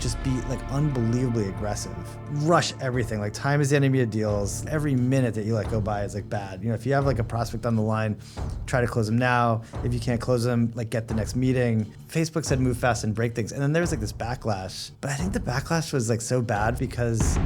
just be like unbelievably aggressive, rush everything. Like time is the enemy of deals. Every minute that you let go by is like bad. If you have like a prospect on the line, try to close them now. If you can't close them, like get the next meeting. Facebook said move fast and break things. And then there was like this backlash. But I think the backlash was like so bad because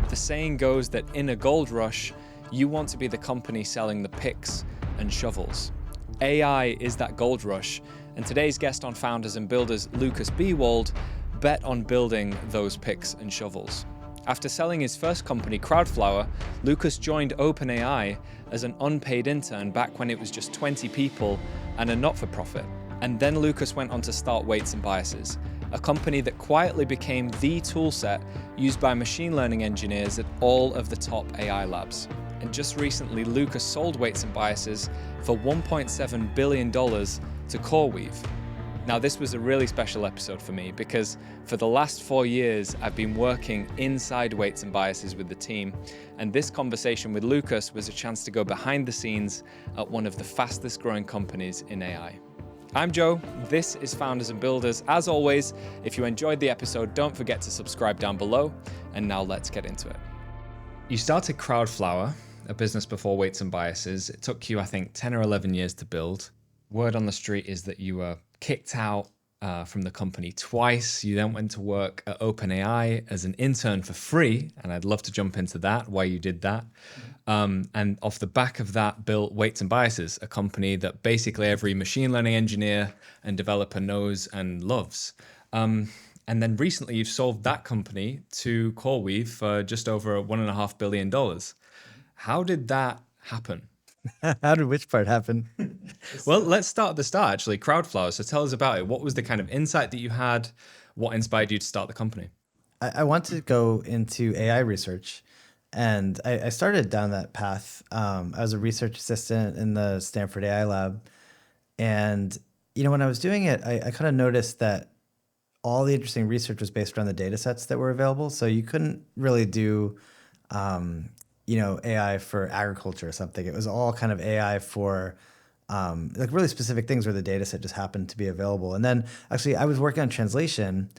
the saying goes that in a gold rush, you want to be the company selling the picks and shovels. AI is that gold rush, and today's guest on Founders and Builders, Lukas Biewald, bet on building those picks and shovels. After selling his first company, CrowdFlower, Lukas joined OpenAI as an unpaid intern back when it was just 20 people and a not-for-profit. And then Lukas went on to start Weights and Biases, a company that quietly became the toolset used by machine learning engineers at all of the top AI labs. And just recently, Lukas sold Weights and Biases for $1.7 billion to CoreWeave. Now, this was a really special episode for me because for the last 4 years, I've been working inside Weights and Biases with the team. And this conversation with Lukas was a chance to go behind the scenes at one of the fastest growing companies in AI. I'm Joe, this is Founders and Builders. As always, if you enjoyed the episode, don't forget to subscribe down below. And now let's get into it. You started CrowdFlower, a business before Weights and Biases. It took you, I think, 10 or 11 years to build. Word on the street is that you were kicked out from the company twice. You then went to work at OpenAI as an intern for free, and I'd love to jump into that, why you did that. And off the back of that, built Weights and Biases, a company that basically every machine learning engineer and developer knows and loves. And then recently you've sold that company to CoreWeave for just over $1.5 billion. How did that happen? how did which part happen? Well, let's start at the start, actually. CrowdFlower. So tell us about it. What was the kind of insight that you had? What inspired you to start the company? I wanted to go into AI research, and I started down that path. I was a research assistant in the Stanford AI lab. And, when I was doing it, I kind of noticed that all the interesting research was based around the data sets that were available. So you couldn't really do AI for agriculture or something. It was all kind of AI for like really specific things where the data set just happened to be available. And then actually I was working on translation,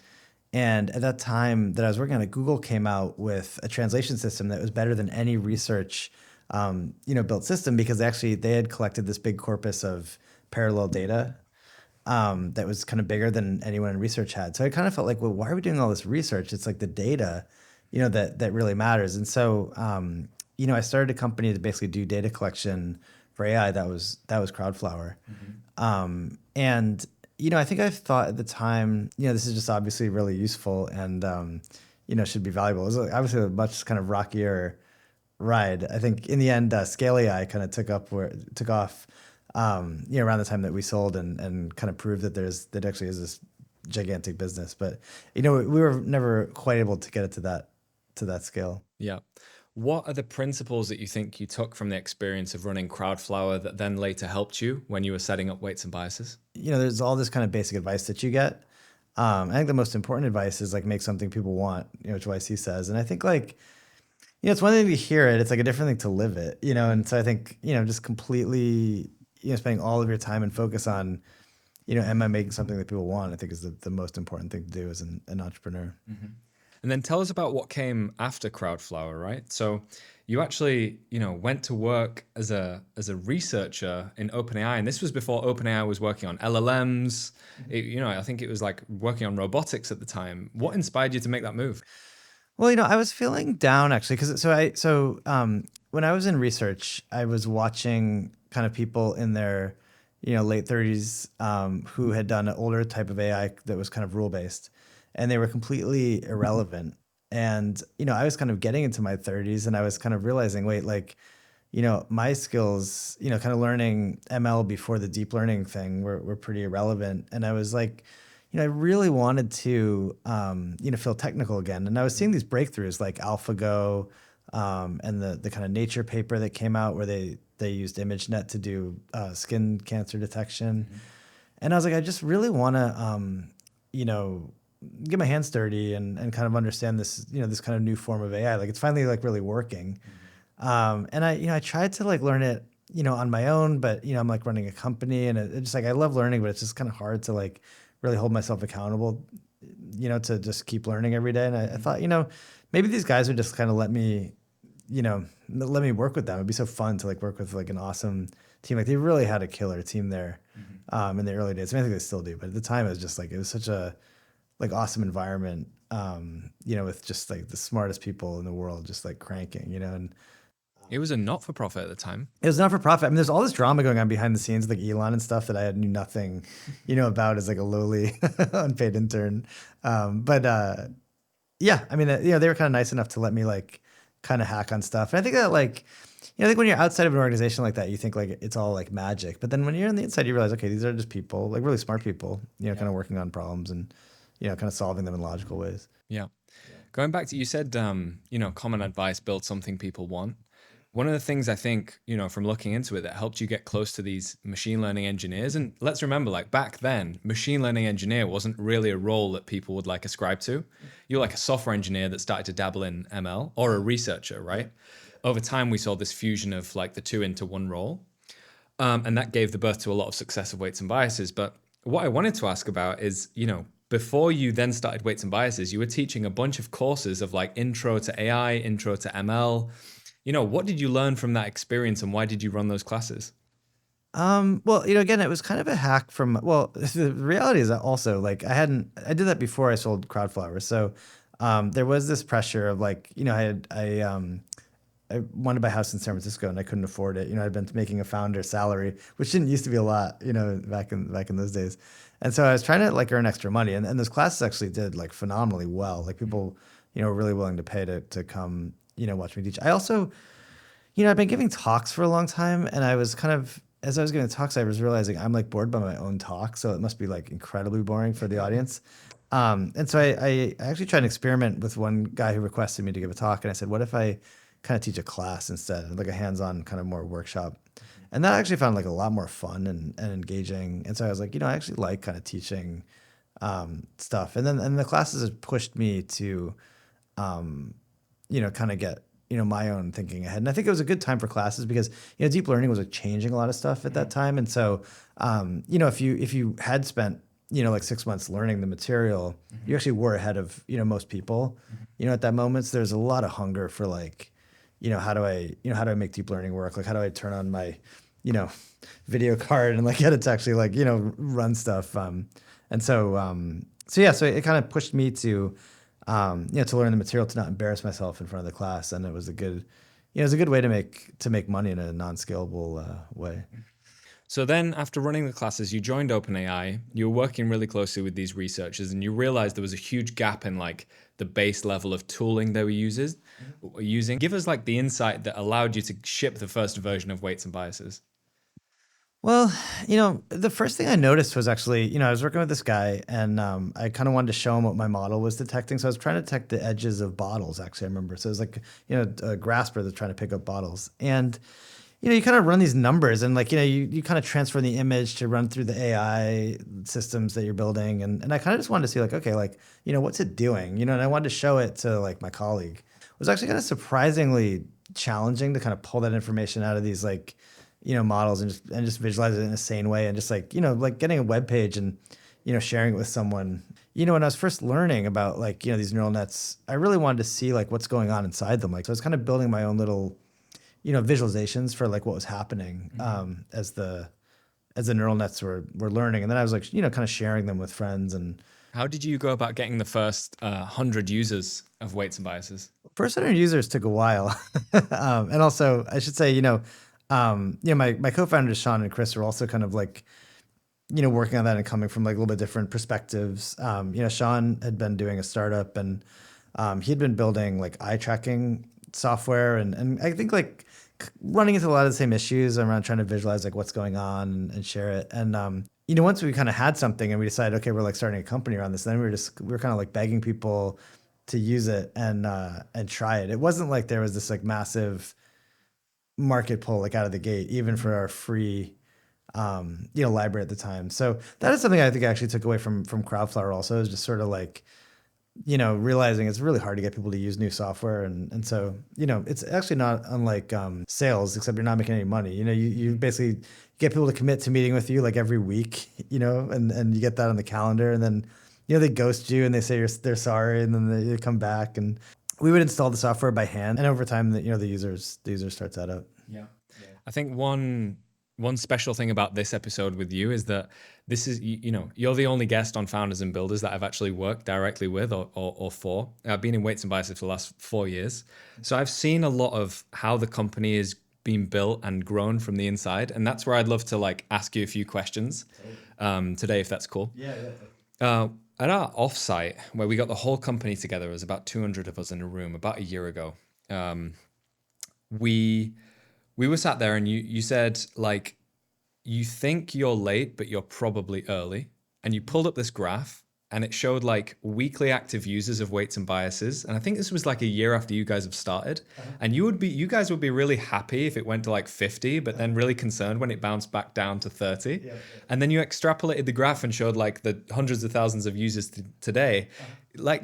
and at that time that I was working on it, Google came out with a translation system that was better than any research built system, because they had collected this big corpus of parallel data that was kind of bigger than anyone in research had. So I kind of felt like, well, why are we doing all this research? It's like the data, that really matters. And so I started a company to basically do data collection for AI. That was CrowdFlower. Mm-hmm. And I think I thought at the time, this is just obviously really useful and should be valuable. It was obviously a much kind of rockier ride. I think in the end, Scale AI kind of took off around the time that we sold and kind of proved that that actually is this gigantic business. But we were never quite able to get it to that scale. Yeah. What are the principles that you think you took from the experience of running CrowdFlower that then later helped you when you were setting up Weights and Biases? There's all this kind of basic advice that you get. I think the most important advice is like make something people want, which YC says. And I think it's one thing to hear it. It's like a different thing to live it, And so I think, just completely, spending all of your time and focus on, am I making something that people want? I think is the most important thing to do as an entrepreneur. Mm-hmm. And then tell us about what came after CrowdFlower, right? So you actually, went to work as a researcher in OpenAI, and this was before OpenAI was working on LLMs. Mm-hmm. I think it was like working on robotics at the time. What inspired you to make that move? Well, I was feeling down actually, because when I was in research, I was watching kind of people in their late 30s who had done an older type of AI that was kind of rule based. And they were completely irrelevant. And, I was kind of getting into my 30s and I was kind of realizing, wait, my skills, kind of learning ML before the deep learning thing were pretty irrelevant. And I was like, I really wanted to, feel technical again. And I was seeing these breakthroughs like AlphaGo and the kind of Nature paper that came out where they used ImageNet to do skin cancer detection. Mm-hmm. And I was like, I just really want to, get my hands dirty and kind of understand this, this kind of new form of AI. Like it's finally like really working. Mm-hmm. And I tried to like learn it, on my own, but, I'm like running a company and it's just like, I love learning, but it's just kind of hard to like really hold myself accountable to just keep learning every day. And I thought, maybe these guys would just kind of let me work with them. It'd be so fun to like work with like an awesome team. Like they really had a killer team there in the early days. I mean, I think they still do, but at the time it was just like, it was such a like awesome environment, with just like the smartest people in the world, just like cranking, and It was a not-for-profit at the time. it was not for profit. I mean, there's all this drama going on behind the scenes, like Elon and stuff that I knew nothing, about as like a lowly unpaid intern. Yeah, I mean, they were kind of nice enough to let me like kind of hack on stuff. And I think that like, I think when you're outside of an organization like that, you think like it's all like magic. But then when you're on the inside, you realize, okay, these are just people, like really smart people, kind of working on problems and, kind of solving them in logical ways. Yeah. Going back to, you said, common advice, build something people want. One of the things I think, from looking into it that helped you get close to these machine learning engineers, and let's remember, like back then, machine learning engineer wasn't really a role that people would like ascribe to. You're like a software engineer that started to dabble in ML, or a researcher, right? Over time, we saw this fusion of like the two into one role. And that gave the birth to a lot of success of Weights and Biases. But what I wanted to ask about is, before you then started Weights and Biases, you were teaching a bunch of courses of like intro to AI, intro to ML. What did you learn from that experience and why did you run those classes? Well, again, it was kind of a hack from, well, the reality is that also like I did that before I sold CrowdFlower. So, there was this pressure of like, I wanted to buy a house in San Francisco and I couldn't afford it. I'd been making a founder salary, which didn't used to be a lot, back in those days. And so I was trying to like earn extra money, and those classes actually did like phenomenally well. Like people, were really willing to pay to come, watch me teach. I also, I've been giving talks for a long time, and I was kind of, as I was giving talks, I was realizing I'm like bored by my own talk, so it must be like incredibly boring for the audience. And so I actually tried an experiment with one guy who requested me to give a talk, and I said, what if I kind of teach a class instead, like a hands-on kind of more workshop? And that I actually found like a lot more fun and engaging. And so I was like, I actually like kind of teaching stuff. And the classes have pushed me to, kind of get, my own thinking ahead. And I think it was a good time for classes because, deep learning was like changing a lot of stuff at that time. And so, if you had spent, like 6 months learning the material, you actually were ahead of, most people, at that moment. So there's a lot of hunger for like, how do I make deep learning work? Like, how do I turn on my, video card and like get it to actually like, run stuff. So it kind of pushed me to, to learn the material, to not embarrass myself in front of the class. And it was a good, way to make money in a non-scalable way. So then after running the classes, you joined OpenAI, you were working really closely with these researchers, and you realized there was a huge gap in like the base level of tooling they were using. Give us like the insight that allowed you to ship the first version of Weights and Biases. Well, the first thing I noticed was actually, I was working with this guy, and I kind of wanted to show him what my model was detecting. So I was trying to detect the edges of bottles, actually, I remember. So it was like, a grasper that's trying to pick up bottles. And you kind of run these numbers, and like, you kind of transfer the image to run through the AI systems that you're building. And I kind of just wanted to see like, okay, like, what's it doing? And I wanted to show it to like my colleague. It was actually kind of surprisingly challenging to kind of pull that information out of these like, models and just visualize it in a sane way. And just like, like getting a web page and, sharing it with someone. When I was first learning about like, these neural nets, I really wanted to see like what's going on inside them. Like, so I was kind of building my own little, visualizations for like what was happening as the neural nets were learning. And then I was like, kind of sharing them with friends. And how did you go about getting the first 100 users of Weights and Biases? First 100 users took a while. And also I should say, my co-founders, Sean and Chris, are also kind of like, working on that and coming from like a little bit different perspectives. Sean had been doing a startup, and he'd been building like eye tracking software. And I think like running into a lot of the same issues around trying to visualize like what's going on and share it. And, once we kind of had something and we decided, okay, we're like starting a company around this, then we were kind of like begging people to use it and try it. It wasn't like there was this like massive market pull like out of the gate, even for our free, library at the time. So that is something I think I actually took away from CrowdFlower also, is just sort of like, realizing it's really hard to get people to use new software. And so, it's actually not unlike sales, except you're not making any money. You basically get people to commit to meeting with you like every week, and you get that on the calendar. And then, they ghost you and they say they're sorry, and then they come back, and we would install the software by hand, and over time, the user starts that up. Yeah. I think one special thing about this episode with you is that this is, you're the only guest on Founders and Builders that I've actually worked directly with or for. I've been in Weights and Biases for the last 4 years. So I've seen a lot of how the company is being built and grown from the inside. And that's where I'd love to ask you a few questions today, if that's cool. Yeah. At our offsite, where we got the whole company together, it was about 200 of us in a room about a year ago. We were sat there and you said, you think you're late, but you're probably early. And you pulled up this graph and it showed weekly active users of Weights and Biases. And I think this was a year after you guys have started. And you guys would be really happy if it went to 50, but then really concerned when it bounced back down to 30. Yeah. And then you extrapolated the graph and showed the hundreds of thousands of users today.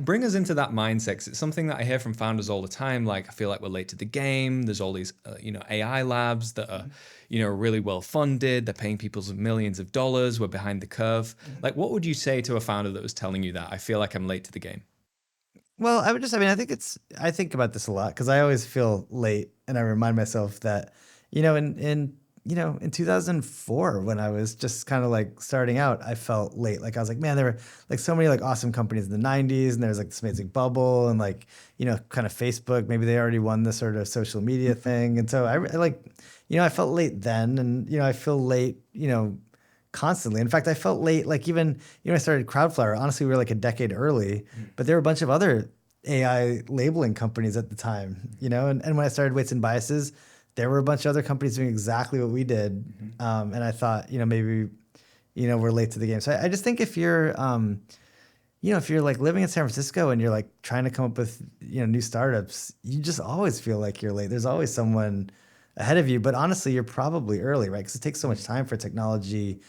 Bring us into that mindset, 'cause it's something that I hear from founders all the time. I feel like we're late to the game. There's all these, AI labs that are, really well funded. They're paying people millions of dollars. We're behind the curve. What would you say to a founder that was telling you that? I feel like I'm late to the game. Well, I think about this a lot because I always feel late, and I remind myself that, in 2004, when I was just kind of starting out, I felt late. I was man, there were so many awesome companies in the 90s, and there was this amazing bubble, and kind of Facebook, maybe they already won this sort of social media thing. And so I felt late then, and, I feel late, constantly. In fact, I felt late, even, I started CrowdFlower. Honestly, we were a decade early, but there were a bunch of other AI labeling companies at the time, and when I started Weights and Biases, there were a bunch of other companies doing exactly what we did. And I thought, maybe, we're late to the game. So I just think if you're, if you're living in San Francisco and you're trying to come up with, new startups, you just always feel like you're late. There's always someone ahead of you, but honestly, you're probably early, right? Because it takes so much time for technology,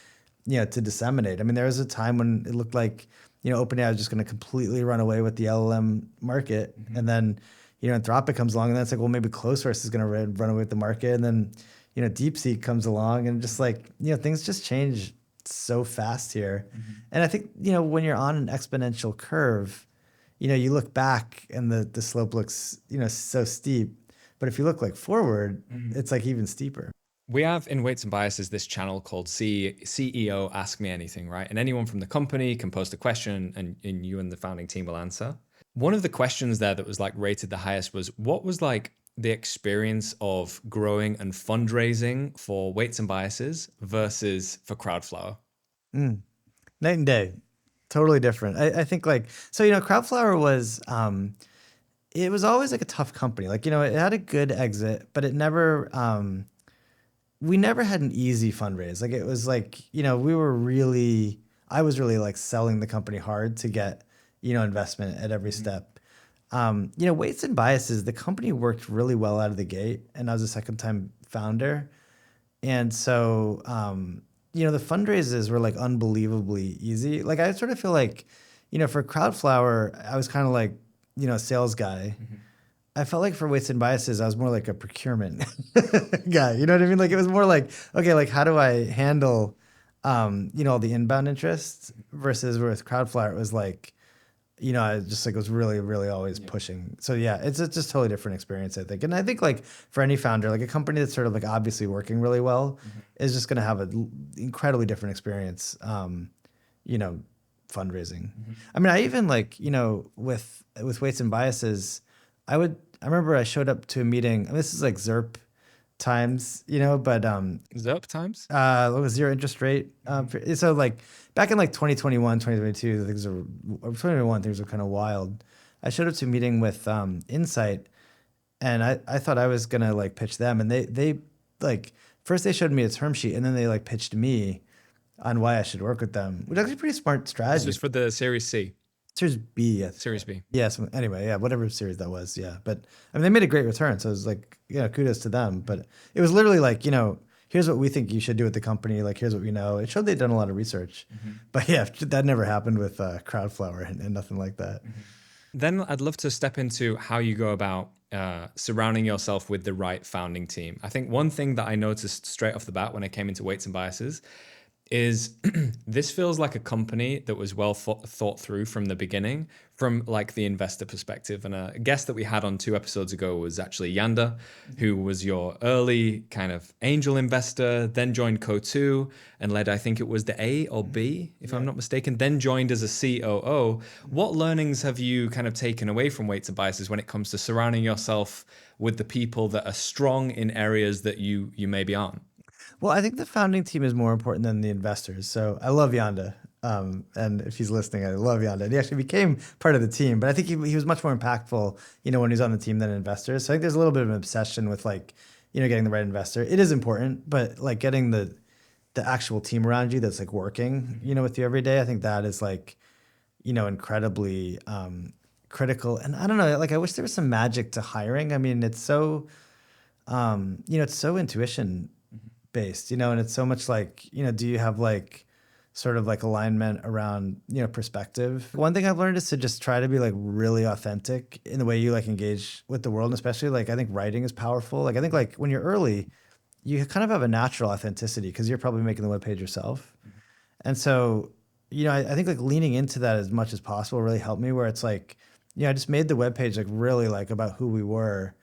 to disseminate. I mean, there was a time when it looked like, OpenAI was just going to completely run away with the LLM market. And then, Anthropic comes along, and then it's well, maybe closed source is going to run away with the market. And then, DeepSeek comes along, and just things just change so fast here. And I think, when you're on an exponential curve, you look back and the slope looks, so steep. But if you look forward, it's even steeper. We have in Weights and Biases this channel called CEO Ask Me Anything, right? And anyone from the company can post a question and you and the founding team will answer. One of the questions there that was rated the highest was, what was the experience of growing and fundraising for Weights and Biases versus for CrowdFlower? Night and day, totally different. I think CrowdFlower was, it was always a tough company. It had a good exit, but it never, we never had an easy fundraise. It was I was really selling the company hard to get, investment at every step. Weights and Biases, the company worked really well out of the gate, and I was a second-time founder. And so, the fundraisers were unbelievably easy. I sort of feel for CrowdFlower, I was kind of a sales guy. I felt for Weights and Biases, I was more a procurement guy. You know what I mean? It was more okay, how do I handle, all the inbound interest versus with CrowdFlower, it was I just was really, really always pushing. So yeah, it's just totally different experience, I think. And I think for any founder, a company that's sort of obviously working really well is just going to have an incredibly different experience, fundraising. I mean, I even with Weights and Biases, I remember I showed up to a meeting, and this is ZERP times, but ZERP times? It was zero interest rate. So back in 2021, 2022, things were kind of wild. I showed up to a meeting with Insight, and I thought I was gonna pitch them, and they first they showed me a term sheet, and then they pitched me on why I should work with them, which is actually a pretty smart strategy. This was for the Series C. Series B, yes. Series B. Yeah. So anyway, yeah, whatever series that was, yeah. But I mean, they made a great return, so it was kudos to them. But it was literally here's what we think you should do with the company. Here's what we know. It showed they'd done a lot of research. But yeah, that never happened with CrowdFlower and nothing like that. Then I'd love to step into how you go about surrounding yourself with the right founding team. I think one thing that I noticed straight off the bat when I came into Weights and Biases is this feels like a company that was well thought through from the beginning, from like the investor perspective. And a guest that we had on 2 episodes ago was actually Yanda, who was your early kind of angel investor, then joined Co2 and led, I think it was the A or B, if I'm not mistaken, then joined as a COO. What learnings have you kind of taken away from Weights and Biases when it comes to surrounding yourself with the people that are strong in areas that you maybe aren't? Well, I think the founding team is more important than the investors. So I love Yanda. And if he's listening, I love Yanda. And he actually became part of the team, but I think he was much more impactful, when he was on the team than investors. So I think there's a little bit of an obsession with getting the right investor. It is important, but like getting the actual team around you that's like working, with you every day. I think that is incredibly critical. And I don't know, like I wish there was some magic to hiring. I mean, it's so, it's so intuition based, and it's so much like, do you have like sort of like alignment around, perspective? One thing I've learned is to just try to be like really authentic in the way you like engage with the world. And especially like, I think writing is powerful. Like, I think like when you're early, you kind of have a natural authenticity because you're probably making the webpage yourself. And so, I think like leaning into that as much as possible really helped me, where it's like, I just made the webpage like really like about who we were.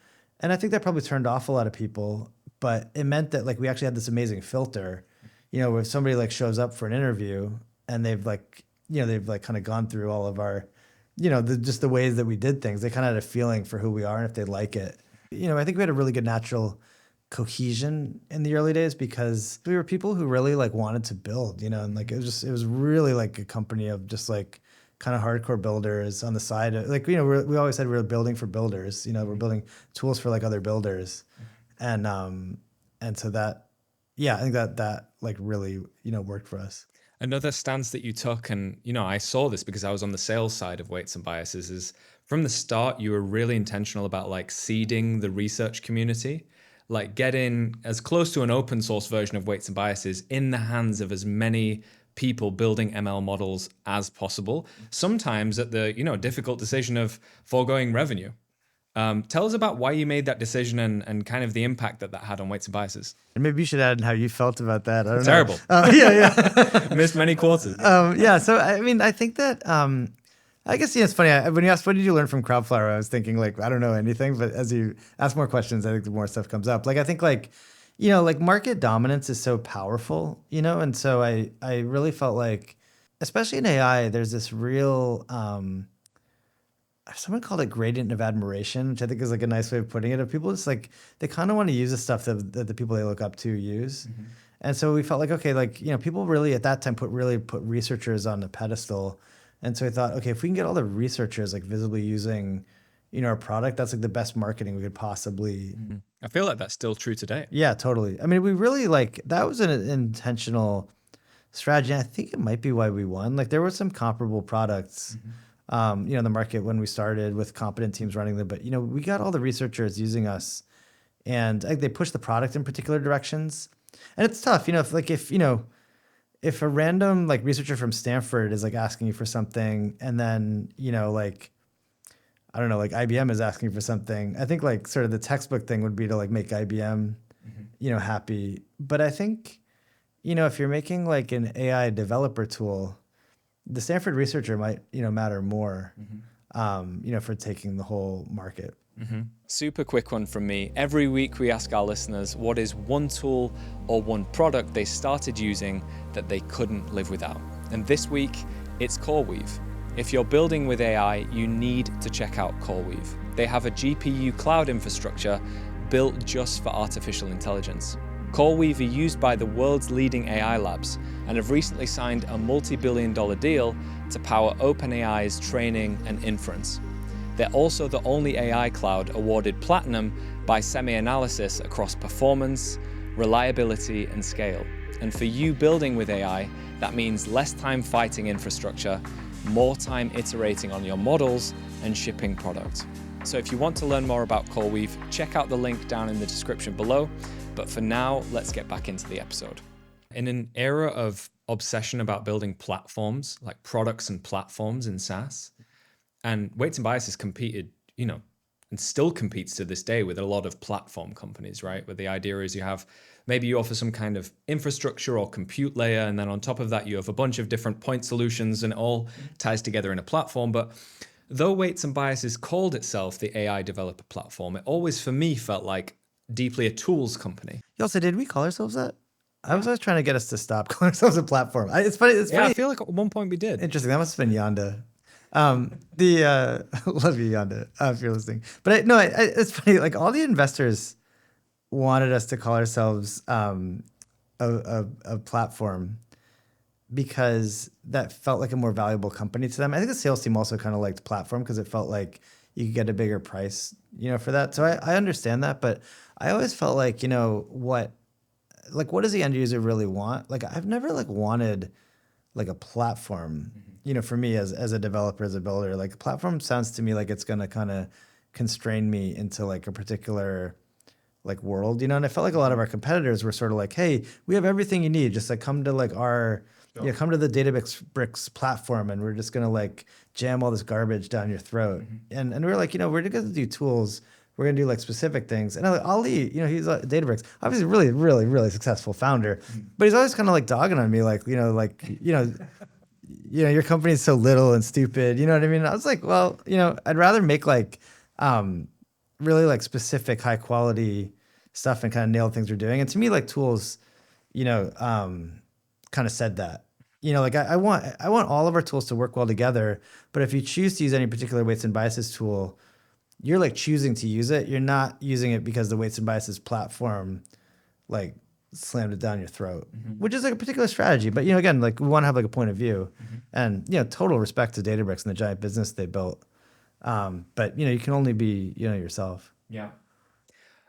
And I think that probably turned off a lot of people, but it meant that like we actually had this amazing filter, where if somebody like shows up for an interview and they've like, they've like kind of gone through all of our, just the ways that we did things, they kind of had a feeling for who we are and if they like it. I think we had a really good natural cohesion in the early days because we were people who really like wanted to build, and like it was really like a company of just like kind of hardcore builders on the side of like, we always said we were building for builders, we're building tools for like other builders. And so that, I think that like really, worked for us. Another stance that you took, and I saw this because I was on the sales side of Weights and Biases, is from the start you were really intentional about like seeding the research community, like getting as close to an open source version of Weights and Biases in the hands of as many people building ML models as possible, sometimes at the difficult decision of foregoing revenue. Tell us about why you made that decision and kind of the impact that had on Weights and Biases. And maybe you should add how you felt about that. I don't Terrible. know. Yeah. Missed many quarters. Yeah. So, I mean, I think that, I guess, it's funny. When you asked, what did you learn from CrowdFlower? I was thinking like, I don't know anything, but as you ask more questions, I think the more stuff comes up. Like, I think like, like market dominance is so powerful, and so I really felt like, especially in AI, there's this real, someone called it gradient of admiration, which I think is like a nice way of putting it. Of people just like, they kind of want to use the stuff that the people they look up to use. Mm-hmm. And so we felt like, okay, like, people really at that time put researchers on a pedestal. And so we thought, okay, if we can get all the researchers like visibly using, our product, that's like the best marketing we could possibly. Mm-hmm. I feel like that's still true today. Yeah, totally. I mean, we really like, that was an intentional strategy. I think it might be why we won. Like there were some comparable products, in the market when we started with competent teams running them, but we got all the researchers using us, and they pushed the product in particular directions. And it's tough, if a random like researcher from Stanford is like asking you for something, and then like I don't know, like IBM is asking for something, I think like sort of the textbook thing would be to like make IBM, happy. But I think, if you're making like an AI developer tool, the Stanford researcher might, matter more, for taking the whole market. Mm-hmm. Super quick one from me. Every week we ask our listeners what is one tool or one product they started using that they couldn't live without. And this week, it's CoreWeave. If you're building with AI, you need to check out CoreWeave. They have a GPU cloud infrastructure built just for artificial intelligence. CoreWeave are used by the world's leading AI labs and have recently signed a multi-billion-dollar deal to power OpenAI's training and inference. They're also the only AI cloud awarded platinum by SemiAnalysis across performance, reliability, and scale. And for you building with AI, that means less time fighting infrastructure, more time iterating on your models, and shipping product. So if you want to learn more about CoreWeave, check out the link down in the description below. But for now, let's get back into the episode. In an era of obsession about building platforms, like products and platforms in SaaS, and Weights and Biases competed, and still competes to this day with a lot of platform companies, right? Where the idea is maybe you offer some kind of infrastructure or compute layer, and then on top of that, you have a bunch of different point solutions, and it all ties together in a platform. But though Weights and Biases called itself the AI developer platform, it always, for me, felt like deeply a tools company. Also, did we call ourselves that? I was always trying to get us to stop calling ourselves a platform. It's funny. It's funny. I feel like at one point we did. Interesting. That must have been Yonda. Love you, Yonda, if you're listening. But it's funny. Like all the investors wanted us to call ourselves a platform because that felt like a more valuable company to them. I think the sales team also kind of liked platform because it felt like you could get a bigger price, for that. So I understand that, but I always felt like, what does the end user really want? Like I've never wanted like a platform, for me as a developer, as a builder. Like a platform sounds to me like it's gonna kind of constrain me into like a particular like world, and I felt like a lot of our competitors were sort of like, hey, we have everything you need, just like come to like our come to the Databricks platform, and we're just gonna like jam all this garbage down your throat. And we were like, we're gonna do tools, we're gonna do like specific things. And Ali, he's a Databricks, obviously really, really, really successful founder, but he's always kind of like dogging on me, like, your company's so little and stupid, you know what I mean? I was like, well, I'd rather make like really like specific high quality stuff and kind of nail things we're doing. And to me, like tools, kind of said that, like I want all of our tools to work well together. But if you choose to use any particular Weights and Biases tool, you're like choosing to use it. You're not using it because the Weights and Biases platform like slammed it down your throat, which is like a particular strategy. But again, like we want to have like a point of view, and total respect to Databricks and the giant business they built. But you can only be yourself. Yeah.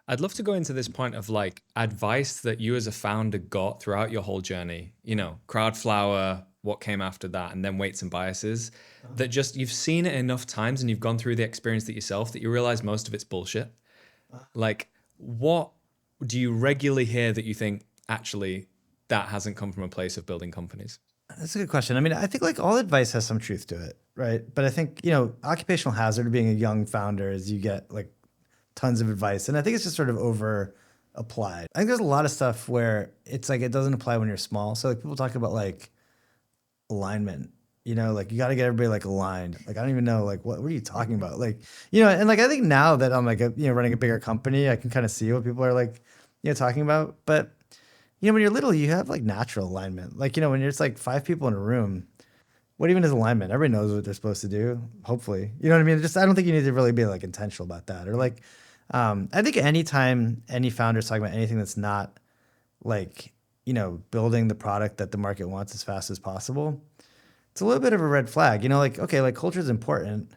I'd love to go into this point of like advice that you as a founder got throughout your whole journey, CrowdFlower, what came after that, and then Weights and Biases, that just you've seen it enough times and you've gone through the experience that yourself that you realize most of it's bullshit. Like, what do you regularly hear that you think actually that hasn't come from a place of building companies? That's a good question. I mean, I think like all advice has some truth to it, right? But I think, occupational hazard of being a young founder is you get like tons of advice. And I think it's just sort of over applied. I think there's a lot of stuff where it's like it doesn't apply when you're small. So like people talk about like alignment, like you got to get everybody like aligned. Like I don't even know like what are you talking about? Like, and like I think now that I'm like running a bigger company, I can kind of see what people are like, talking about. But when you're little, you have like natural alignment. Like, when you're just like 5 people in a room, what even is alignment? Everybody knows what they're supposed to do, hopefully. You know what I mean? I don't think you need to really be like intentional about that. Or like, I think anytime any founder's talking about anything that's not like, building the product that the market wants as fast as possible, it's a little bit of a red flag. Like, okay, like culture is important,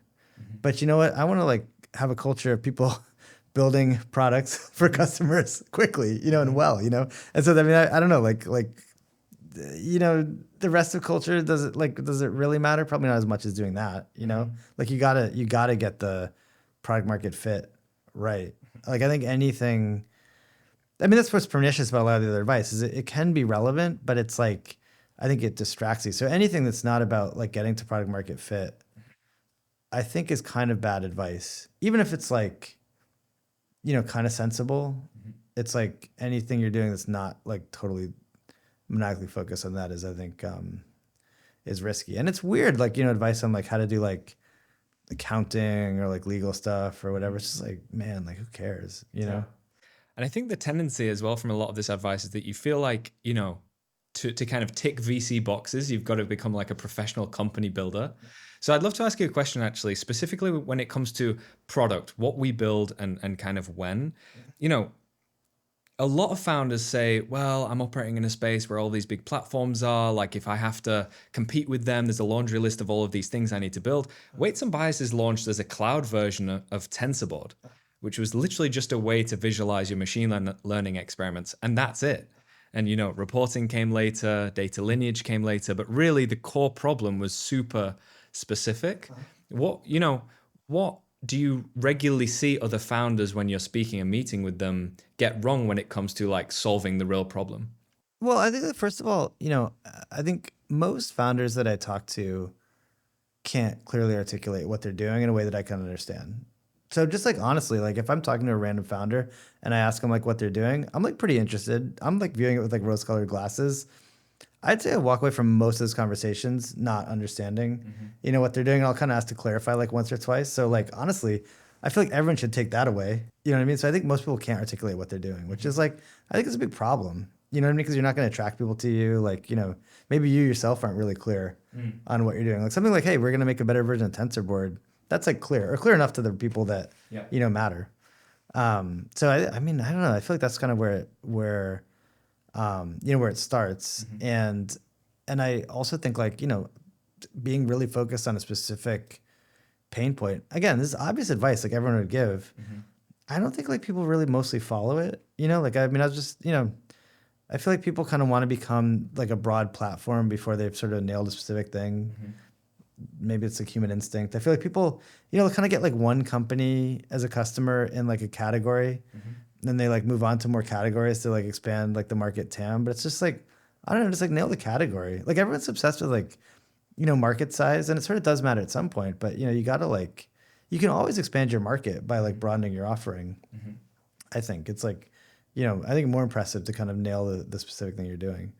but you know what? I want to like have a culture of people building products for customers quickly, and well, And so, I mean, I don't know, like, the rest of culture, does it really matter? Probably not as much as doing that, Like you gotta get the product market fit right. Like I think anything, I mean, that's what's pernicious about a lot of the other advice is it can be relevant, but it's like, I think it distracts you. So anything that's not about like getting to product market fit, I think is kind of bad advice. Even if it's like, kind of sensible, it's like anything you're doing that's not like totally maniacally focused on that is, I think, is risky. And it's weird, like, advice on like how to do like accounting or like legal stuff or whatever. It's just like, man, like who cares, Yeah. And I think the tendency as well from a lot of this advice is that you feel like, to kind of tick VC boxes, you've got to become like a professional company builder. So I'd love to ask you a question actually, specifically when it comes to product, what we build and kind of when, a lot of founders say, well, I'm operating in a space where all these big platforms are. Like if I have to compete with them, there's a laundry list of all of these things I need to build. Weights and Biases launched as a cloud version of TensorBoard, which was literally just a way to visualize your machine learning experiments. And that's it. And, reporting came later, data lineage came later, but really the core problem was super specific. What do you regularly see other founders when you're speaking and meeting with them get wrong when it comes to like solving the real problem? Well, I think that first of all, I think most founders that I talk to can't clearly articulate what they're doing in a way that I can understand. So just like honestly, like if I'm talking to a random founder and I ask them like what they're doing, I'm like pretty interested. I'm like viewing it with like rose-colored glasses. I'd say I walk away from most of those conversations not understanding, what they're doing. And I'll kind of ask to clarify like once or twice. So like honestly, I feel like everyone should take that away. You know what I mean? So I think most people can't articulate what they're doing, which is like I think it's a big problem. You know what I mean? Because you're not going to attract people to you. Like maybe you yourself aren't really clear on what you're doing. Like something like, hey, we're going to make a better version of TensorBoard. That's like clear or clear enough to the people that matter. So I mean I don't know. I feel like that's kind of where where it starts. And I also think like, being really focused on a specific pain point. Again, this is obvious advice like everyone would give. I don't think like people really mostly follow it. Like I mean, I was just, I feel like people kind of want to become like a broad platform before they've sort of nailed a specific thing. Maybe it's like human instinct. I feel like people, kind of get like one company as a customer in like a category. Then they like move on to more categories to like expand like the market TAM. But it's just like, I don't know, just like nail the category. Like everyone's obsessed with like, market size, and it sort of does matter at some point, but you gotta like, you can always expand your market by like broadening your offering. I think it's like, I think more impressive to kind of nail the specific thing you're doing.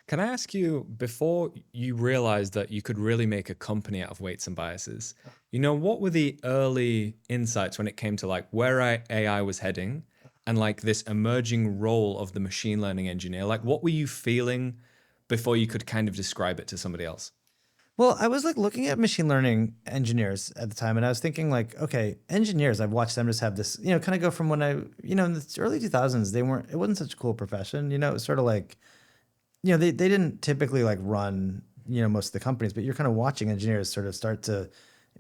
Can I ask you, before you realized that you could really make a company out of weights and biases, what were the early insights when it came to like where AI was heading and like this emerging role of the machine learning engineer? Like what were you feeling before you could kind of describe it to somebody else? Well, I was like looking at machine learning engineers at the time, and I was thinking like, okay, engineers, I've watched them just have this, kind of go from when in the early 2000s, it wasn't such a cool profession. It was sort of like, they didn't typically like run, most of the companies, but you're kind of watching engineers sort of start to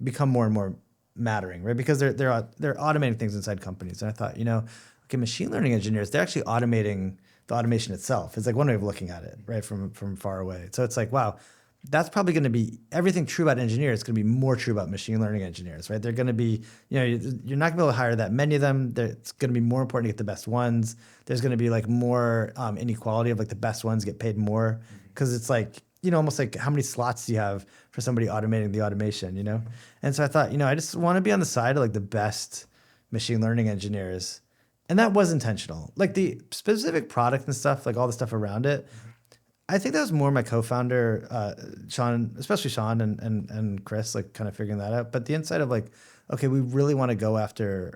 become more and more mattering, right? Because they're automating things inside companies. And I thought, okay, machine learning engineers, they're actually automating the automation itself. It's like one way of looking at it, right? From far away. So it's like, wow, that's probably going to be everything true about engineers is going to be more true about machine learning engineers, right? They're going to be, you're not going to be able to hire that many of them. It's going to be more important to get the best ones. There's going to be like more inequality of like the best ones get paid more because it's like, almost like how many slots do you have for somebody automating the automation, And so I thought, I just want to be on the side of like the best machine learning engineers. And that was intentional. Like the specific product and stuff, like all the stuff around it, I think that was more my co-founder, Sean, especially Sean and Chris, like kind of figuring that out. But the insight of like, okay, we really want to go after,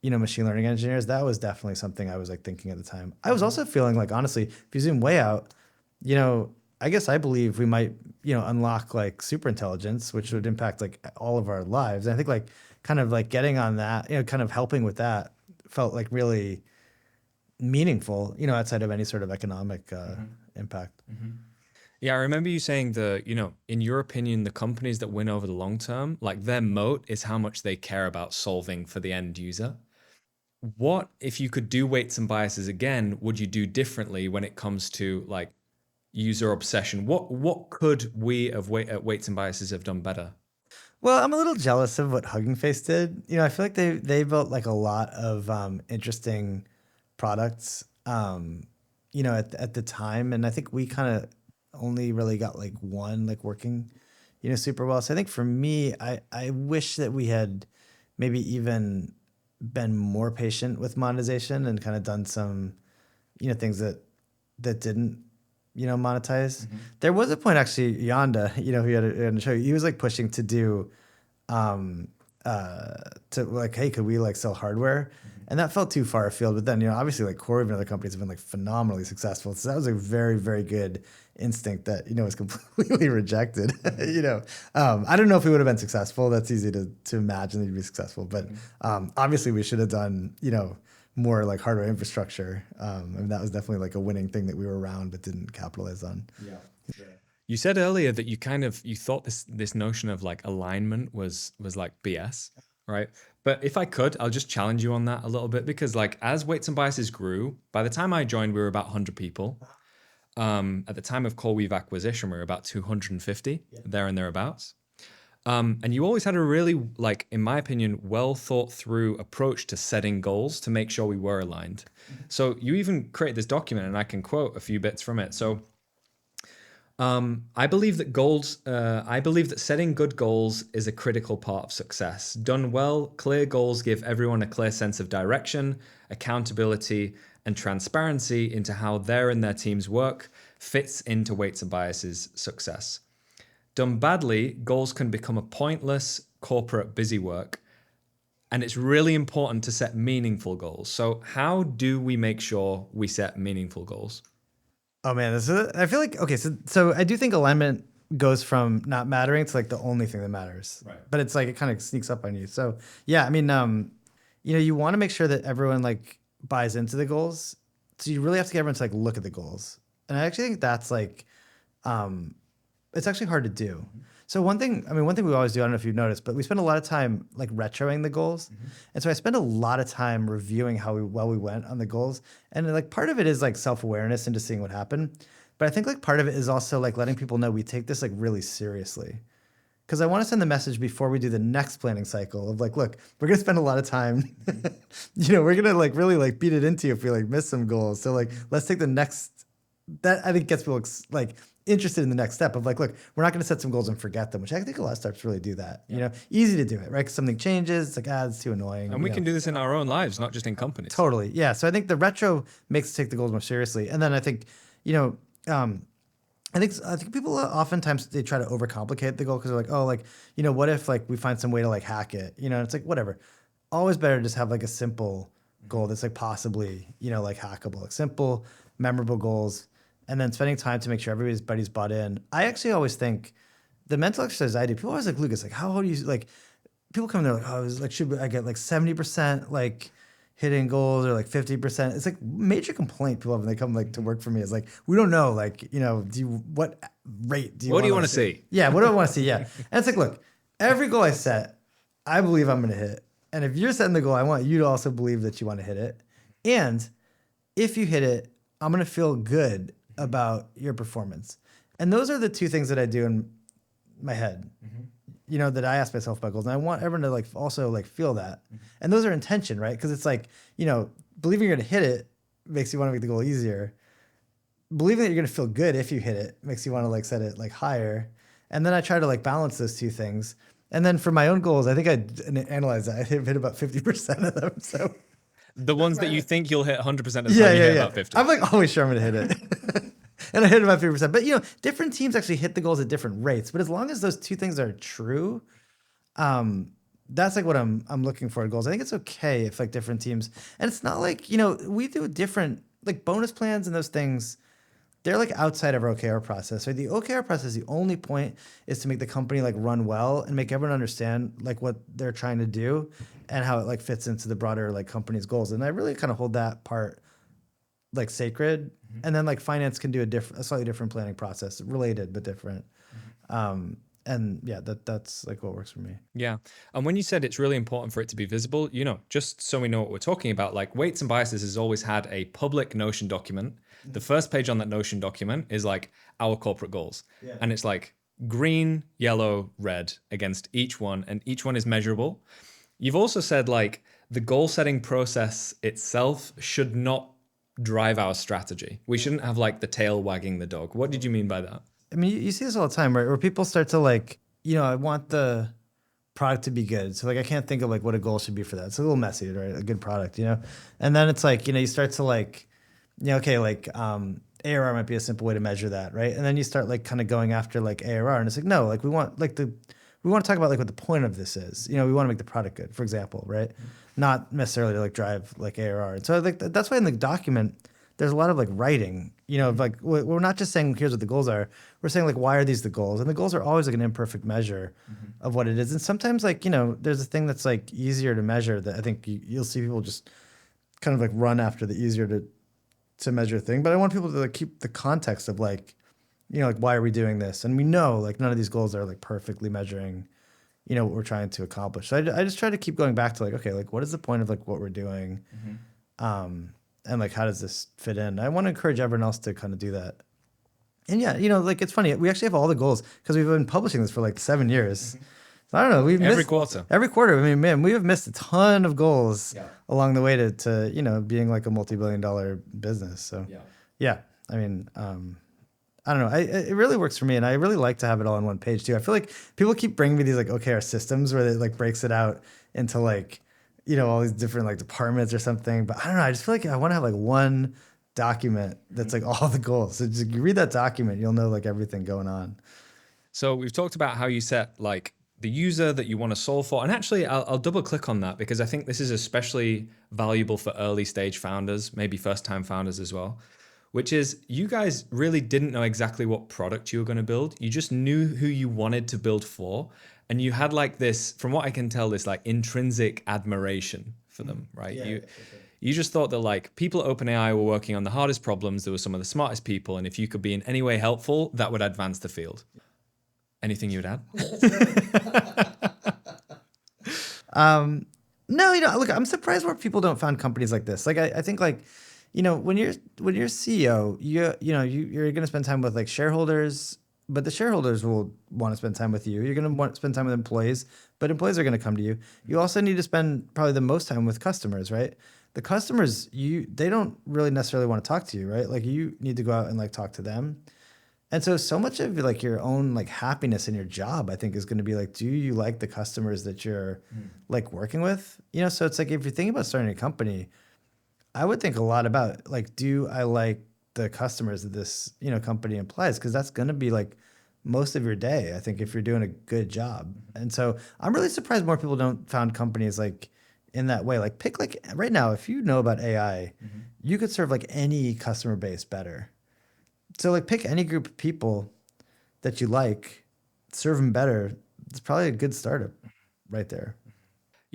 machine learning engineers. That was definitely something I was like thinking at the time. I was also feeling like, honestly, if you zoom way out, I guess I believe we might, unlock like super intelligence, which would impact like all of our lives. And I think like kind of like getting on that, kind of helping with that felt like really meaningful, outside of any sort of economic impact. Yeah, I remember you saying in your opinion, the companies that win over the long term, like their moat is how much they care about solving for the end user. What, if you could do weights and biases again, would you do differently when it comes to like user obsession? What could we at weights and biases have done better? Well, I'm a little jealous of what Hugging Face did. I feel like they built like a lot of interesting products, at the time. And I think we kind of only really got like one like working, super well. So I think for me, I wish that we had maybe even been more patient with monetization and kind of done some, things that didn't, monetize. There was a point actually, Yonda, who had a show, he was like pushing to do, to like, hey, could we like sell hardware? And that felt too far afield. But then, obviously like Corey and other companies have been like phenomenally successful. So that was a very, very good instinct that, was completely rejected. I don't know if we would have been successful. That's easy to imagine that you'd be successful. But obviously we should have done, more like hardware infrastructure. I mean, that was definitely like a winning thing that we were around but didn't capitalize on. Yeah. You said earlier that you thought this notion of like alignment was like BS, right? But if I could, I'll just challenge you on that a little bit because like as weights and biases grew, by the time I joined, we were about 100 people. At the time of CoreWeave acquisition, we were about 250, there and thereabouts. And you always had a really, like, in my opinion, well thought through approach to setting goals to make sure we were aligned. So you even create this document, and I can quote a few bits from it. So I believe that goals. I believe that setting good goals is a critical part of success. Done well, clear goals give everyone a clear sense of direction, accountability, and transparency into how their and their team's work fits into Weights and Biases' success. Done badly, goals can become a pointless corporate busy work, and it's really important to set meaningful goals. So, how do we make sure we set meaningful goals? Oh man, I feel like okay, so I do think alignment goes from not mattering to like the only thing that matters. Right. But it's like it kind of sneaks up on you. So yeah, I mean, you want to make sure that everyone like buys into the goals. So you really have to get everyone to like look at the goals. And I actually think that's like it's actually hard to do. So one thing we always do, I don't know if you've noticed, but we spend a lot of time like retroing the goals. And so I spend a lot of time reviewing how well we went on the goals. And like part of it is like self-awareness and just seeing what happened. But I think like part of it is also like letting people know we take this like really seriously. Because I want to send the message before we do the next planning cycle of like, look, we're going to spend a lot of time, we're going to like really like beat it into you if we like miss some goals. So like, let's take the next, that I think gets people like interested in the next step of like, look, we're not going to set some goals and forget them, which I think a lot of startups really do that. Easy to do it, right? Because something changes, it's like, it's too annoying. And we can do this in our own lives, not just in companies. Totally. Yeah. So I think the retro makes us take the goals more seriously. And then I think, I think people oftentimes they try to overcomplicate the goal because they're like, oh, like, what if like we find some way to like hack it? It's like, whatever. Always better to just have like a simple goal that's like possibly, like hackable, like simple, memorable goals. And then spending time to make sure everybody's bought in. I actually always think the mental exercise I do, people always like, Lukas, like, how do you, like, people come there like, oh, like, should I get like 70% like hitting goals or like 50%? It's like major complaint people have when they come like to work for me is like, we don't know, like, what rate do you What do you want to see? Yeah, what do I want to see? Yeah. And it's like, look, every goal I set, I believe I'm going to hit. And if you're setting the goal, I want you to also believe that you want to hit it. And if you hit it, I'm going to feel good about your performance. And those are the two things that I do in my head, that I ask myself about goals. And I want everyone to like also like feel that. And those are intention, right? Because it's like, believing you're going to hit it makes you want to make the goal easier. Believing that you're going to feel good if you hit it makes you want to like set it like higher. And then I try to like balance those two things. And then for my own goals, I think I analyze that. I hit about 50% of them. So the ones that you think you'll hit 100% of the time, you hit about 50. I'm like always sure I'm going to hit it. And I hit about 50%. But, different teams actually hit the goals at different rates. But as long as those two things are true, that's like what I'm looking for at goals. I think it's okay if like different teams, and it's not like, we do different like bonus plans and those things. They're like outside of our OKR process. Right? The OKR process, the only point is to make the company like run well and make everyone understand like what they're trying to do and how it like fits into the broader like company's goals. And I really kind of hold that part like sacred. And then like finance can do a slightly different planning process, related but different. And yeah, that's like what works for me. Yeah. And when you said it's really important for it to be visible, just so we know what we're talking about, like Weights and Biases has always had a public Notion document. The first page on that Notion document is like our corporate goals. Yeah. And it's like green, yellow, red against each one, and each one is measurable. You've also said like the goal setting process itself should not drive our strategy. We shouldn't have like the tail wagging the dog. What did you mean by that? I mean, you see this all the time, right? Where people start to like, I want the product to be good. So like, I can't think of like what a goal should be for that. It's a little messy, right? A good product, And then it's like, you start to like, okay, like ARR might be a simple way to measure that, right? And then you start like kind of going after like ARR, and it's like, no, like we want to talk about like what the point of this is. We want to make the product good, for example, right? Not necessarily to like drive like ARR. And so like that's why in the document there's a lot of like writing, like we're not just saying here's what the goals are. We're saying like why are these the goals? And the goals are always like an imperfect measure of what it is. And sometimes like there's a thing that's like easier to measure that I think you'll see people just kind of like run after the easier to measure thing. But I want people to like keep the context of like like why are we doing this? And we know like none of these goals are like perfectly measuring what we're trying to accomplish. So I just try to keep going back to like, okay, like what is the point of like what we're doing? And like, how does this fit in? I want to encourage everyone else to kind of do that. And yeah, like it's funny. We actually have all the goals because we've been publishing this for like 7 years. So I don't know. We've every missed quarter. Every quarter. I mean, man, we have missed a ton of goals along the way to being like a multi-billion-dollar business. So yeah. I mean, I don't know. It really works for me, and I really like to have it all on one page too. I feel like people keep bringing me these like OKR systems where it like breaks it out into like, all these different like departments or something. But I don't know. I just feel like I want to have like one document that's like all the goals. So just you read that document, you'll know like everything going on. So we've talked about how you set like the user that you want to solve for. And actually, I'll double click on that because I think this is especially valuable for early stage founders, maybe first time founders as well, which is you guys really didn't know exactly what product you were going to build. You just knew who you wanted to build for. And you had like this, from what I can tell, this like intrinsic admiration for them, right? Yeah, you just thought that like people at OpenAI were working on the hardest problems. They were some of the smartest people. And if you could be in any way helpful, that would advance the field. Anything you would add? No, look, I'm surprised more people don't found companies like this. Like, I think like, when you're CEO, you're going to spend time with like shareholders, but the shareholders will want to spend time with you. You're going to want to spend time with employees, but employees are going to come to you. You also need to spend probably the most time with customers, right? The customers, they don't really necessarily want to talk to you, right? Like you need to go out and like talk to them. And so much of like your own like happiness in your job, I think is going to be like, do you like the customers that you're like working with? So it's like, if you're thinking about starting a company, I would think a lot about like, do I like the customers that this, company implies? Cause that's going to be like most of your day, I think, if you're doing a good job. And so I'm really surprised more people don't found companies like in that way. Like pick like right now, if you know about AI, you could serve like any customer base better. So like pick any group of people that you like, serve them better. It's probably a good startup right there.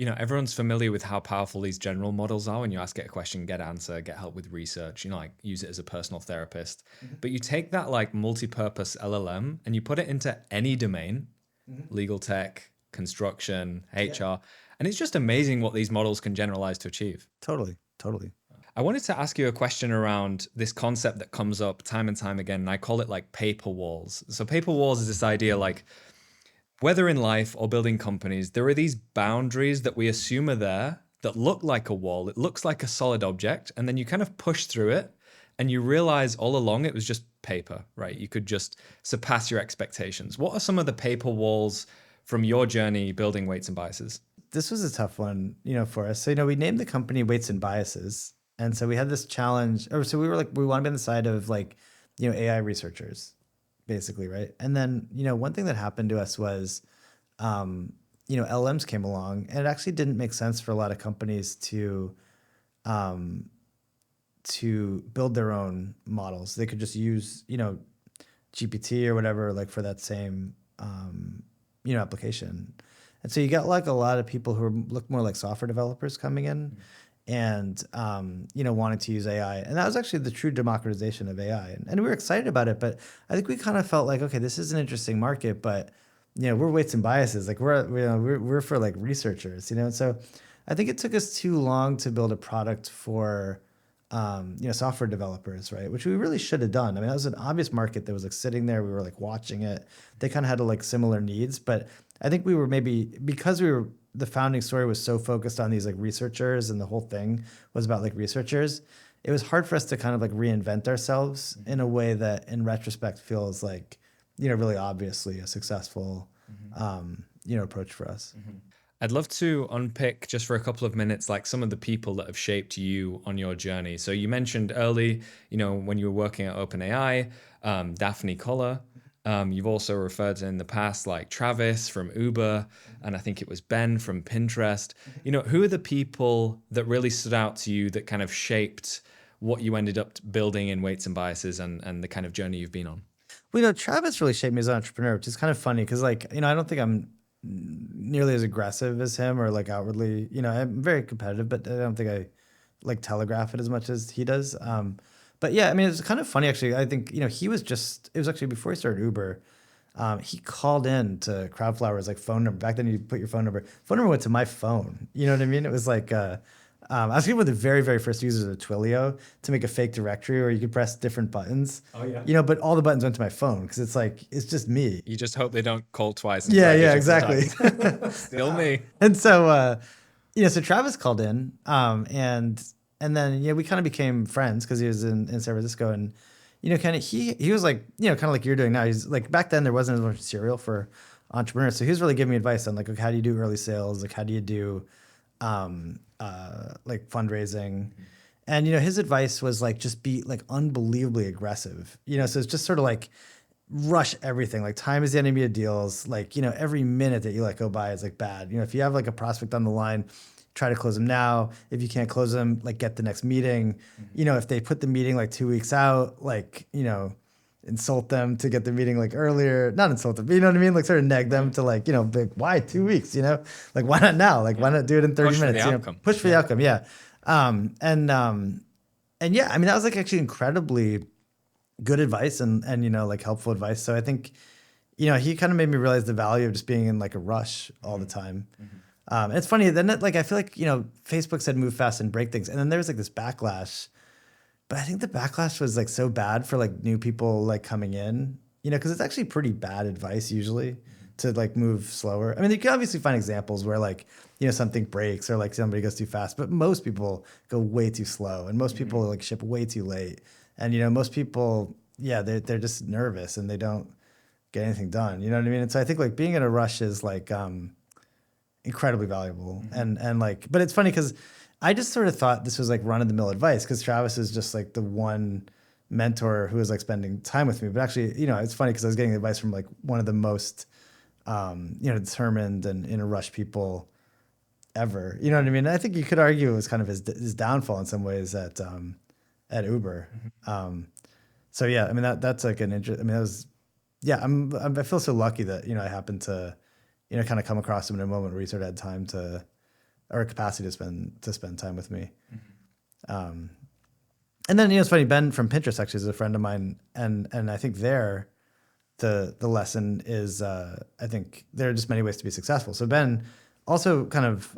Everyone's familiar with how powerful these general models are. When you ask it a question, get answer, get help with research, like use it as a personal therapist. But you take that like multi-purpose LLM and you put it into any domain, legal tech, construction, HR, and it's just amazing what these models can generalize to achieve. Totally. I wanted to ask you a question around this concept that comes up time and time again, and I call it like paper walls. So paper walls is this idea like whether in life or building companies, there are these boundaries that we assume are there that look like a wall. It looks like a solid object, and then you kind of push through it and you realize all along it was just paper, right? You could just surpass your expectations. What are some of the paper walls from your journey building Weights and Biases? This was a tough one, for us. So, we named the company Weights and Biases. And so we had this challenge, so we were like, we want to be on the side of like, AI researchers, basically, right? And then, one thing that happened to us was, LLMs came along, and it actually didn't make sense for a lot of companies to build their own models. They could just use, GPT or whatever, like for that same, application. And so you got like a lot of people who look more like software developers coming in and, wanting to use AI. And that was actually the true democratization of AI. And we were excited about it, but I think we kind of felt like, okay, this is an interesting market, but, we're Weights and Biases. Like we're for like researchers, And so I think it took us too long to build a product for, software developers, right? Which we really should have done. I mean, that was an obvious market that was like sitting there. We were like watching it. They kind of had like similar needs, but I think we were because the founding story was so focused on these like researchers and the whole thing was about like researchers. It was hard for us to kind of like reinvent ourselves in a way that in retrospect feels like, really obviously a successful, approach for us. I'd love to unpick just for a couple of minutes, like some of the people that have shaped you on your journey. So you mentioned early, when you were working at OpenAI, Daphne Koller. You've also referred to in the past like Travis from Uber, and I think it was Ben from Pinterest. Who are the people that really stood out to you that kind of shaped what you ended up building in Weights and Biases and the kind of journey you've been on? Well, Travis really shaped me as an entrepreneur, which is kind of funny because like, I don't think I'm nearly as aggressive as him or like outwardly, I'm very competitive, but I don't think I like telegraph it as much as he does. But yeah, I mean, it's kind of funny actually. I think, it was actually before he started Uber. He called in to CrowdFlower's like phone number. Back then you put your phone number. Phone number went to my phone. You know what I mean? It was like, I was one of the very, very first users of Twilio to make a fake directory where you could press different buttons. Oh yeah. But all the buttons went to my phone because it's like, it's just me. You just hope they don't call twice. And Yeah, exactly. Still me. And so, so Travis called in, and then we kind of became friends because he was in San Francisco, and kind of he was like, kind of like you're doing now. He's like, back then there wasn't as much material for entrepreneurs, so he was really giving me advice on like, okay, how do you do early sales? Like, how do you do like fundraising? And his advice was like, just be like unbelievably aggressive. So it's just sort of like rush everything. Like, time is the enemy of deals. Like, every minute that you let go by is like bad. If you have like a prospect on the line, try to close them now. If you can't close them, like, get the next meeting. If they put the meeting like 2 weeks out, like, insult them to get the meeting like earlier. Not insult them, but you know what I mean? Like, sort of nag them to like, like, why 2 weeks? Like, why not now? Like, why not do it in 30 Push minutes? For the outcome. Push for the outcome. Yeah. And yeah, I mean, that was like actually incredibly good advice and like helpful advice. So I think, he kind of made me realize the value of just being in like a rush all the time. And it's funny, then like, I feel like, Facebook said move fast and break things. And then there was like this backlash, but I think the backlash was like so bad for like new people like coming in, cause it's actually pretty bad advice usually to like move slower. I mean, you can obviously find examples where like, something breaks or like somebody goes too fast, but most people go way too slow and most people like ship way too late. And, most people, yeah, they're just nervous and they don't get anything done. You know what I mean? And so I think like being in a rush is like, incredibly valuable. And like, but it's funny because I just sort of thought this was like run of the mill advice because Travis is just like the one mentor who was like spending time with me. But actually, it's funny because I was getting advice from like one of the most, determined and in a rush people ever. You know what I mean? I think you could argue it was kind of his downfall in some ways at Uber. So yeah, I mean that's like an interest. I mean, that was, yeah. I feel so lucky that I happened to, kind of come across him in a moment where he sort of had time to, or capacity to spend time with me. And then it's funny. Ben from Pinterest actually is a friend of mine, and I think the lesson is I think there are just many ways to be successful. So Ben, also kind of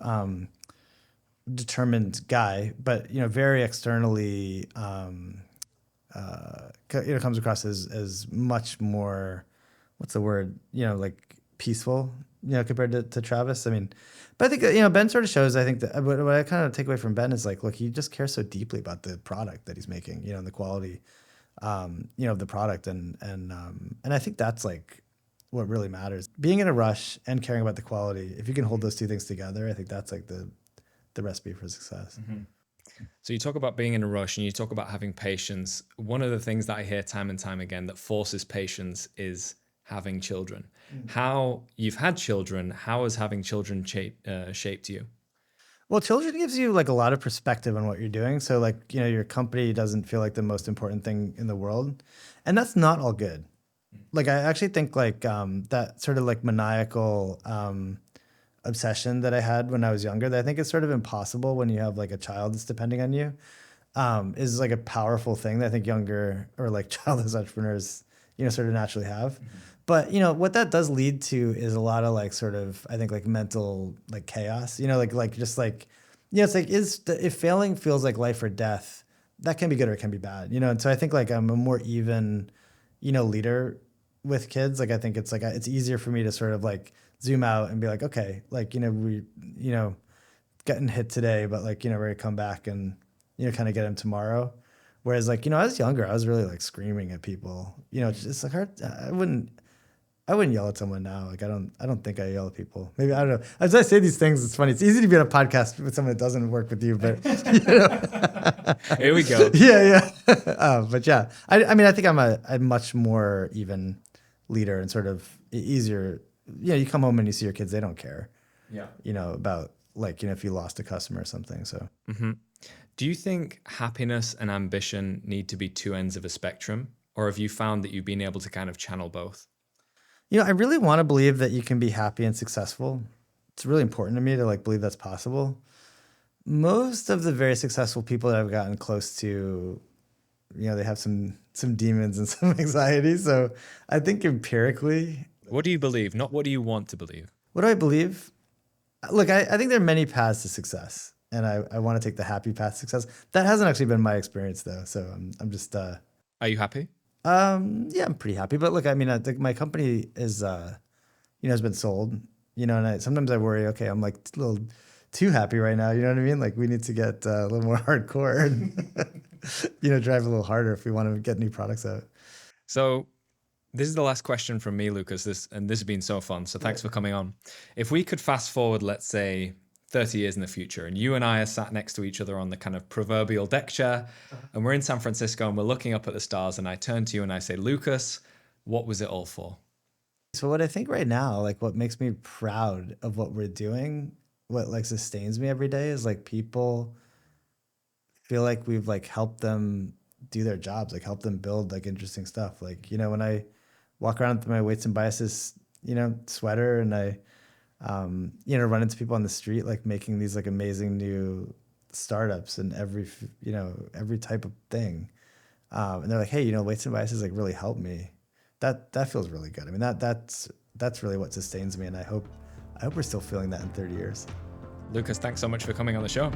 determined guy, but very externally comes across as much more, what's the word, like peaceful, compared to Travis. I mean, but I think Ben sort of shows, I think that what I kind of take away from Ben is like, look, he just cares so deeply about the product that he's making, and the quality of the product, and I think that's like what really matters. Being in a rush and caring about the quality, if you can hold those two things together, I think that's like the recipe for success. So you talk about being in a rush and you talk about having patience. One of the things that I hear time and time again that forces patience is having children. How you've had children, how has having children shaped you? Well, children gives you like a lot of perspective on what you're doing. So like, your company doesn't feel like the most important thing in the world. And that's not all good. Like, I actually think like that sort of like maniacal obsession that I had when I was younger, that I think is sort of impossible when you have like a child that's depending on you, is like a powerful thing that I think younger or like childless entrepreneurs, sort of naturally have. But, what that does lead to is a lot of like sort of, I think like mental like chaos, like just like, it's like, if failing feels like life or death, that can be good or it can be bad, and so I think like I'm a more even, leader with kids. Like, I think it's like, it's easier for me to sort of like zoom out and be like, okay, like, we, getting hit today, but like, we're gonna come back and, kind of get him tomorrow. Whereas like, I was younger, I was really like screaming at people, it's just like hard. I wouldn't yell at someone now. Like, I don't think I yell at people. Maybe, I don't know. As I say these things, it's funny. It's easy to be on a podcast with someone that doesn't work with you, but Here we go. Yeah. But yeah, I mean, I think I'm a much more even leader and sort of easier. You come home and you see your kids, they don't care. Yeah. About like, if you lost a customer or something. So. Do you think happiness and ambition need to be two ends of a spectrum, or have you found that you've been able to kind of channel both? I really want to believe that you can be happy and successful. It's really important to me to like believe that's possible. Most of the very successful people that I've gotten close to, they have some demons and some anxiety. So I think empirically. What do you believe? Not what do you want to believe? What do I believe? Look, I think there are many paths to success, and I want to take the happy path to success. That hasn't actually been my experience though. So I'm just. Are you happy? Yeah, I'm pretty happy. But look, I mean, I think my company is, has been sold, and sometimes I worry, okay, I'm like a little too happy right now. You know what I mean? Like, we need to get a little more hardcore. drive a little harder if we want to get new products out. So this is the last question from me, Lucas. This has been so fun. So thanks for coming on. If we could fast forward, let's say 30 years in the future, and you and I are sat next to each other on the kind of proverbial deck chair, and we're in San Francisco and we're looking up at the stars, and I turn to you and I say, Lucas, what was it all for? So what I think right now, like what makes me proud of what we're doing, what like sustains me every day is like people feel like we've like helped them do their jobs, like help them build like interesting stuff. Like, when I walk around with my weights and biases, sweater and I, run into people on the street, like making these like amazing new startups and every type of thing. And they're like, hey, weights and biases like really helped me. That feels really good. I mean, that's really what sustains me. And I hope we're still feeling that in 30 years. Lucas, thanks so much for coming on the show.